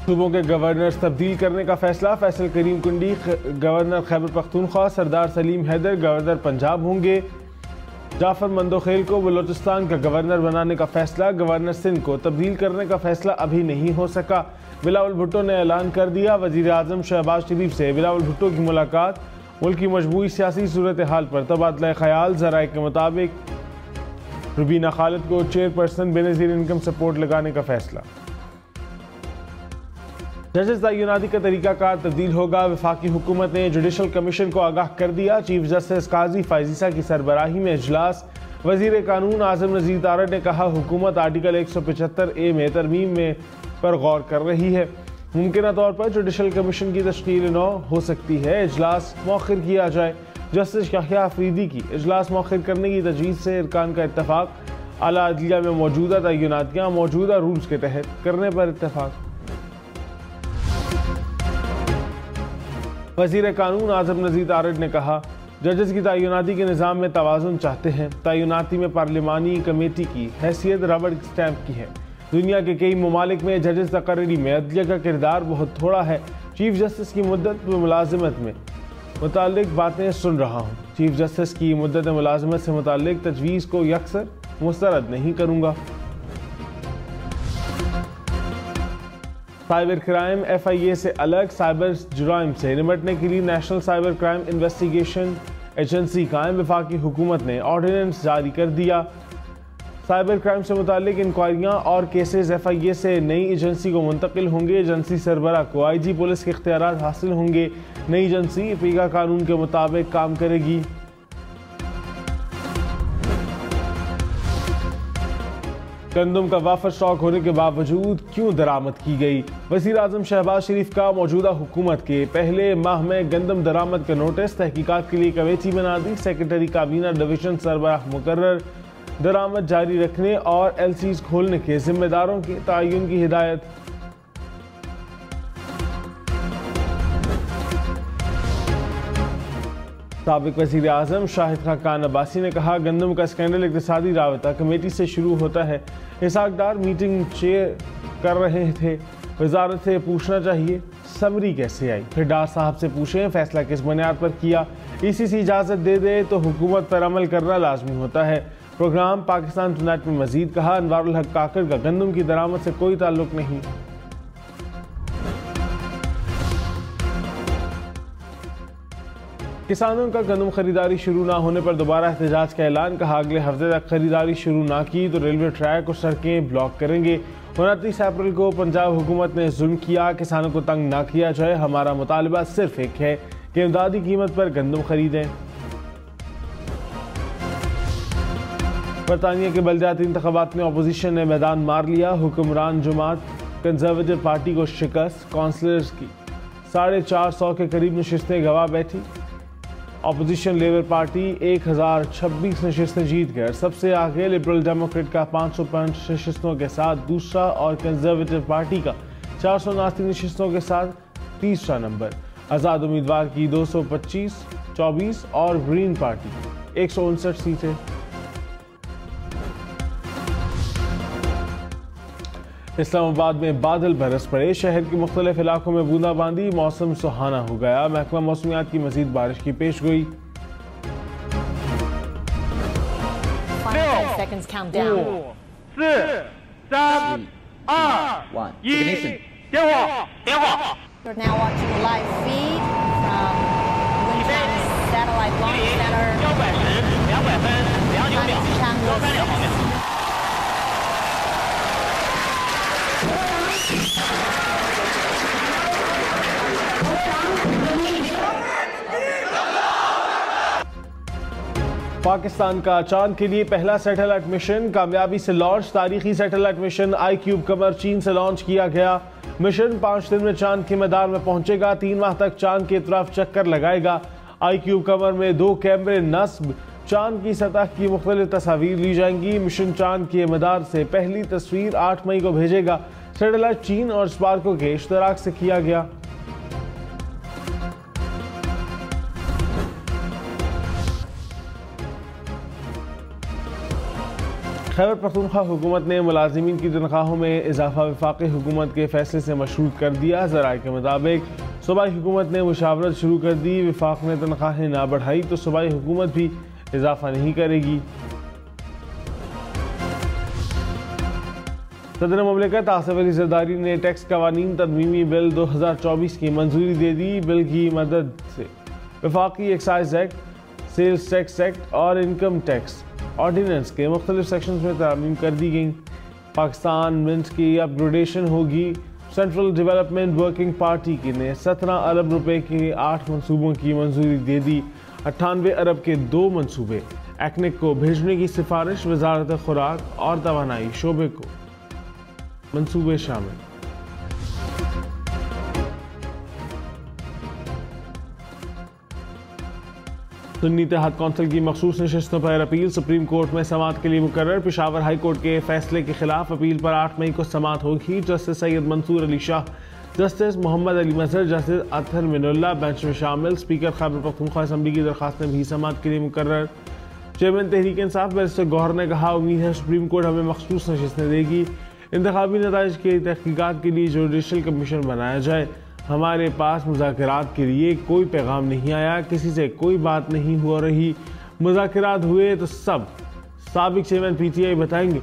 सूबों के गवर्नर्स तब्दील करने का फैसला। फैसल करीम कुंडी गवर्नर खैबर पख्तूनख्वा, सरदार सलीम हैदर गवर्नर पंजाब होंगे। जाफर मंदोखेल को बलोचिस्तान का गवर्नर बनाने का फैसला। गवर्नर सिंध को तब्दील करने का फैसला अभी नहीं हो सका। बिलावल भुट्टो ने ऐलान कर दिया। वजीर आजम शहबाज शरीफ से बिलावल भुट्टो की मुलाकात। मुल्क की मजबूरी सियासी सूरत हाल पर तबादला ख्याल। ज़राए के मुताबिक रुबीना खालिद को चेयरपर्सन बेनज़ीर इनकम सपोर्ट लगाने का फैसला। जजेस तय्युनाती का तरीकाकार तब्दील होगा। वफाकी हुकूमत ने जुडिशल कमीशन को आगाह कर दिया। चीफ जस्टिस काजी फाइजीसा की सरबराही में इजलास। वजीर कानून आजम नज़ीर तारड़ ने कहा, हुकूमत आर्टिकल 175A में तरमीम में पर गौर कर रही है। मुमकिन तौर पर जुडिशल कमीशन की तश्कील नौ हो सकती है। इजलास मौखिर किया जाए। जस्टिस याह्या अफरीदी की इजलास मौखिर करने की तजवीज़ से इरकान का इत्तफाक। आला अदलिया में मौजूदा तय्युनातियाँ मौजूदा रूल्स के तहत करने पर इत्तफाक। वज़ीर कानून आज़म नज़ीर तारड़ ने कहा, जजेस की तय्युनाती के निज़ाम में तवाज़ुन चाहते हैं। तय्युनाती में पार्लिमानी कमेटी की हैसियत रबड़ स्टैंप की है। दुनिया के कई ममालिक में जजेस तकर्री में अदलिया का किरदार बहुत थोड़ा है। चीफ जस्टिस की मुद्दत व मुलाजमत में मुताल्लिक बातें सुन रहा हूँ। चीफ जस्टिस की मुद्दत मुलाजमत से मुताल्लिक तजवीज़ को यकसर मुस्तरद नहीं करूँगा। साइबर क्राइम FIA से अलग। साइबर जुराइम से निपटने के लिए national cyber crime investigation agency कायम। वफाकी हुकूमत ने ऑर्डिनेंस जारी कर दिया। साइबर क्राइम से मुतालिक इंक्वायरियाँ और केसेस FIA से नई एजेंसी को मुंतकिल होंगे। एजेंसी सरबरा को IG पुलिस के इख्तियारात हासिल होंगे। नई एजेंसी पीगा कानून के मुताबिक काम करेगी। गंदम का वाफर स्टॉक होने के बावजूद क्यों दरामद की गई। वज़ीर आज़म शहबाज शरीफ का मौजूदा हुकूमत के पहले माह में गंदम दरामद का नोटिस। तहकीकात के लिए कमेटी बना दी। सेक्रेटरी काबीना डिवीजन सरबराह मुकर्रर। दरामद जारी रखने और LCs खोलने के जिम्मेदारों के तयन की हिदायत। साबिक वज़ीर आज़म शाहिद खान अब्बासी ने कहा, गंदम का स्कैंडल इक़्तिसादी राबता कमेटी से शुरू होता है। इसाकदार मीटिंग चेयर कर रहे थे। वजारत से पूछना चाहिए समरी कैसे आई। फिर डार साहब से पूछें फैसला किस बुनियाद पर किया। ECC इजाज़त दे दे तो हुकूमत पर अमल करना लाजमी होता है। प्रोग्राम पाकिस्तान टुनाइट में मजीद कहा, अनवारुल हक काकड़ का गंदम की दरामद से कोई ताल्लुक नहीं। किसानों का गंदम खरीदारी शुरू ना होने पर दोबारा एहतजाज का ऐलान। कहा, अगले हफ्ते तक खरीदारी शुरू ना की तो रेलवे ट्रैक और सड़कें ब्लॉक करेंगे। 29 अप्रैल को पंजाब हुकूमत ने जुल्म किया, किसानों को तंग ना किया जाए। हमारा मुतालबा सिर्फ एक है कि इमदादी कीमत पर गंदम खरीदें। बरतानिया के बलदियाती इंतखाबात में अपोजिशन ने मैदान मार लिया। हुक्मरान जमात कंजर्वेटिव पार्टी को शिकस्त। काउंसलर्स की 450 के करीब नशिस्तें गंवा बैठी। अपोजिशन लेबर पार्टी 1026 नशिस्तें जीत कर सबसे आगे। लिबरल डेमोक्रेट का 505 नशिस्तों के साथ दूसरा और कंजर्वेटिव पार्टी का 479 नशिस्तों के साथ तीसरा नंबर। आज़ाद उम्मीदवार की 225, 24 और ग्रीन पार्टी 159 सीटें। इस्लामाबाद में बादल बरस पड़े। शहर के मुख्तलिफ इलाकों में बूंदाबांदी। मौसम सुहाना हो गया। महकमा मौसमियात की मजीद बारिश की पेशगोई। 5 seconds countdown. 4, 3, 2, 1. 电话。 You're now watching a live feed from Wenchang Satellite Launch Center. 200 分29秒。 13.6 秒。 Pakistan का चांद के लिए पहला सैटेलाइट मिशन कामयाबी से लॉन्च। तारीखी सैटेलाइट मिशन iCube कमर चीन से लॉन्च किया गया। मिशन 5 दिन में चांद के मैदान में पहुंचेगा। 3 माह तक चांद की तरफ चक्कर लगाएगा। iCube कमर में 2 कैमरे नस्ब। चांद की सतह की मुख्तलिफ तस्वीर ली जाएंगी। मिशन चांद के मदार से पहली तस्वीर 8 मई को भेजेगा। सैटेलाइट चीन और स्पार्को के इश्तराक से किया गया। खैबर पख्तूनख्वा हुकूमत ने मुलाजिमीन की तनख्वाहों में इजाफा वफाकी हुकूमत के फैसले से मशरूत कर दिया। ज़राए के मुताबिक सूबाई हुकूमत ने मुशावरत शुरू कर दी। वफाक ने तनख्वाहें ना बढ़ाई तो सूबाई हुकूमत भी इजाफा नहीं करेगी। सदर मुमलिकत आसिफ अली जरदारी ने टैक्स कवानीन तरमीमी बिल 2024 की मंजूरी दे दी। बिल की मदद से वफाकी excise act, sales tax act और इनकम टैक्स ऑर्डिनेंस के मुख्तलिफ सेक्शंस में तरमीम कर दी गई। पाकिस्तान मिंट की अपग्रेडेशन होगी। सेंट्रल डेवलपमेंट वर्किंग पार्टी की ने 17 अरब रुपए के 8 मनसूबों की मंजूरी दे दी। 98 अरब के 2 मनसूबे एक्निक को भेजने की सिफारिश। वजारत खुराक और तवानाई शोबे को मंसूबे शामिल। सुन्नी इत्तेहाद कौंसिल की मखसूस नशिस्तों पर अपील सुप्रीम कोर्ट में समाअत के लिए मुकर्रर। पेशावर हाई कोर्ट के फैसले के खिलाफ अपील पर 8 मई को समाअत होगी। जस्टिस सैयद मंसूर अली शाह, जस्टिस मोहम्मद अली मजहर, जस्टिस अतहर मिनुल्लाह बेंच में शामिल। स्पीकर खैबर पख्तूनख्वा असम्बली की दरखास्त भी समाअत के लिए मुकर्रर। चेयरमैन तहरीक इंसाफ बैरिस्टर गौहर ने कहा, उम्मीद है सुप्रीम कोर्ट हमें मखसूस नशिस्तें देगी। इंतखाबी नताइज की तहकीकात के लिए जुडिशल कमीशन बनाया जाए। हमारे पास मुज़ाकरात के लिए कोई पैगाम नहीं आया, किसी से कोई बात नहीं हो रही। मुज़ाकरात हुए तो सब साबिक चेयरमैन PTI बताएंगे।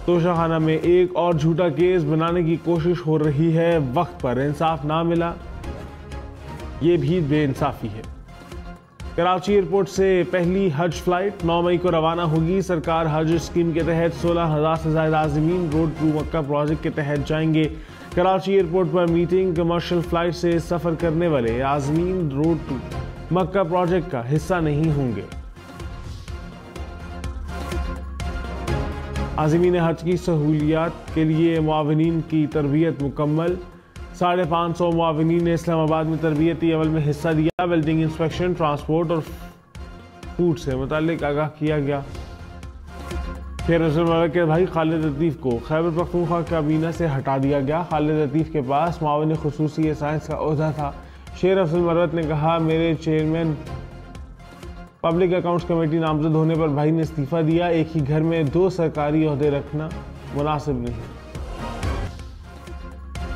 तोशाखाना में एक और झूठा केस बनाने की कोशिश हो रही है। वक्त पर इंसाफ ना मिला, ये भी बेइंसाफी है। कराची एयरपोर्ट से पहली हज फ्लाइट 9 मई को रवाना होगी। सरकार हज स्कीम के तहत 16,000 से ज़्यादा आज़मीन रोड टू मक्का प्रोजेक्ट के तहत जाएंगे। कराची एयरपोर्ट पर मीटिंग। कमर्शियल फ्लाइट से सफ़र करने वाले आज़मीन रोड टू मक्का प्रोजेक्ट का हिस्सा नहीं होंगे। आज़मीन हज की सहूलियात के लिए मुआविनीन की तरबियत मुकम्मल। 550 मुआविनीन ने इस्लामाबाद में तरबियती अमल में हिस्सा दिया। वेल्डिंग इंस्पेक्शन, ट्रांसपोर्ट और फूड से मुताल्लिक आगाह किया गया। शेर अफजल के भाई खालिद लतीफ़ को खैबर पख्तूनख्वा काबीना से हटा दिया गया। खालिद लतीफ़ के पास मुआविन खुसूसी साइंस का ओहदा था। शेर अफजल मरवत ने कहा, मेरे चेयरमैन पब्लिक अकाउंट्स कमेटी नामजद होने पर भाई ने इस्तीफ़ा दिया। एक ही घर में 2 सरकारी ओहदे रखना मुनासिब नहीं।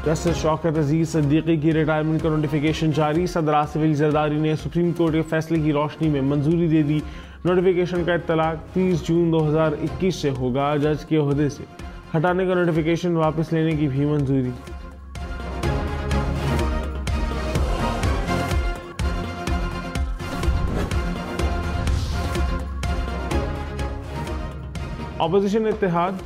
जस्टिस शौकत अजीज सिद्दीकी की रिटायरमेंट का नोटिफिकेशन जारी। सदर आसिफ अली जरदारी ने सुप्रीम कोर्ट के फैसले की रोशनी में मंजूरी दे दी। नोटिफिकेशन का इत्तलाक 30 जून 2021 से होगा। जज के ओहदे से हटाने का नोटिफिकेशन वापस लेने की भी मंजूरी। अपोजिशन इत्तेहाद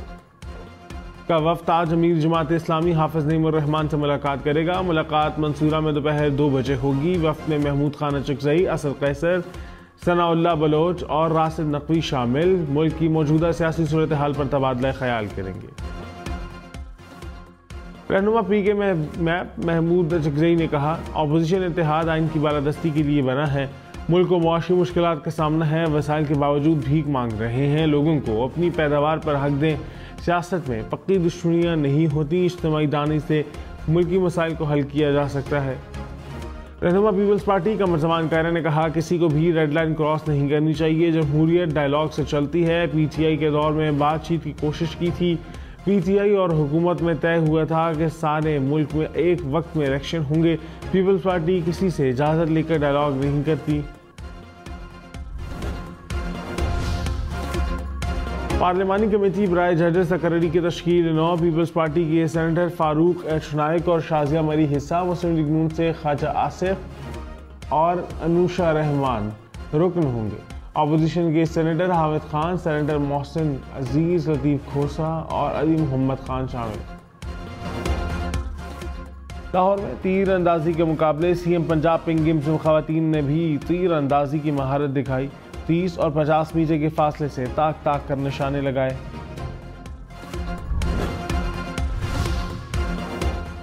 का वफ्द आज अमीर जमात इस्लामी हाफिज नईमुर रहमान से मुलाकात करेगा। मुलाकात मंसूरा में दोपहर 2 बजे होगी। वफ्द में महमूद खान अचकज़ई, असद कैसर, सनाउल्लाह बलोच और राशिद नकवी शामिल। मुल्क की मौजूदा सियासी सूरत हाल पर तबादला ख्याल करेंगे। रहनुमा PK महमूद अचकज़ई ने कहा, अपोजिशन इत्तेहाद आइन की बालादस्ती के लिए बना है। मुल्क को मुआशी मुश्किलात का सामना है। वसाइल के बावजूद भीख मांग रहे हैं। लोगों को अपनी पैदावार पर हक दें। सियासत में पक्की दुश्मनियाँ नहीं होती। इज्तिमाई दानी से मुल्की मसाइल को हल किया जा सकता है। रहनुमा पीपल्स पार्टी कमर ज़मान कायरा ने कहा, किसी को भी रेड लाइन क्रॉस नहीं करनी चाहिए। जमहूरियत डायलॉग से चलती है। PTI के दौर में बातचीत की कोशिश की थी। PTI और हुकूमत में तय हुआ था कि सारे मुल्क में एक वक्त में इलेक्शन होंगे। पीपल्स पार्टी किसी से इजाज़त लेकर डायलॉग नहीं करती। पार्लिमानी कमेटी बराए जजेस तकर्री की तश्कील 9। पीपल्स पार्टी के सेनेटर फारूक एच नाइक और शाजिया मरी हिस्सा। मुस्लिम लीग नून से ख्वाजा आसिफ और अनुषा रहमान रुकन होंगे। अपोजिशन के सेनेटर हामिद खान, सेनेटर मोहसिन अजीज, लतीफ़ खोसा और अली मोहम्मद खान शामिल। लाहौर में तीर अंदाजी के मुकाबले CM पंजाब पिंक गेम्स में खवातीन ने भी तीर अंदाजी की महारत दिखाई। 30 और 50 मीटर के फासले से ताक ताक कर निशाने लगाए।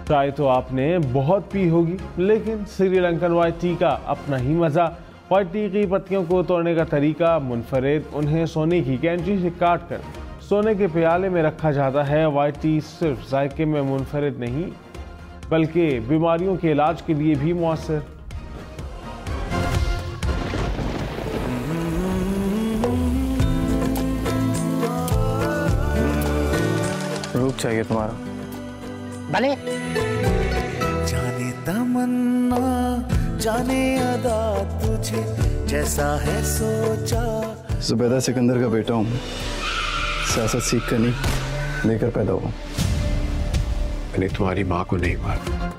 चाय तो आपने बहुत पी होगी, लेकिन श्रीलंकन व्हाइट टी का अपना ही मजा। व्हाइट टी की पत्तियों को तोड़ने का तरीका मुनफरिद। उन्हें सोने की कैंची से काट कर सोने के प्याले में रखा जाता है। व्हाइट टी सिर्फ जायके में मुनफरिद नहीं, बल्कि बीमारियों के इलाज के लिए भी मुअस्सर। चाहिए तुम्हारा? भले जाने तमन्ना जाने अदा तुझे जैसा है सोचा। जुबैदा सिकंदर का बेटा हूँ, सियासत सीख कर नहीं लेकर पैदा हुआ। मैंने तुम्हारी माँ को नहीं मारा।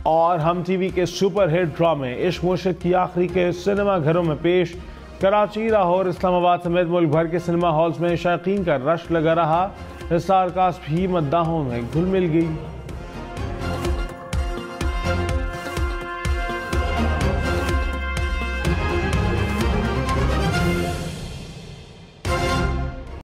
और हम टीवी के सुपरहिट ड्रामे इश्क मुश्क की आखिरी के सिनेमा घरों में पेश। कराची, लाहौर, इस्लामाबाद समेत मुल्क भर के सिनेमा हॉल्स में शायकीन का रश लगा रहा। स्टार कास्ट भी मद्दाहों में घुल मिल गई।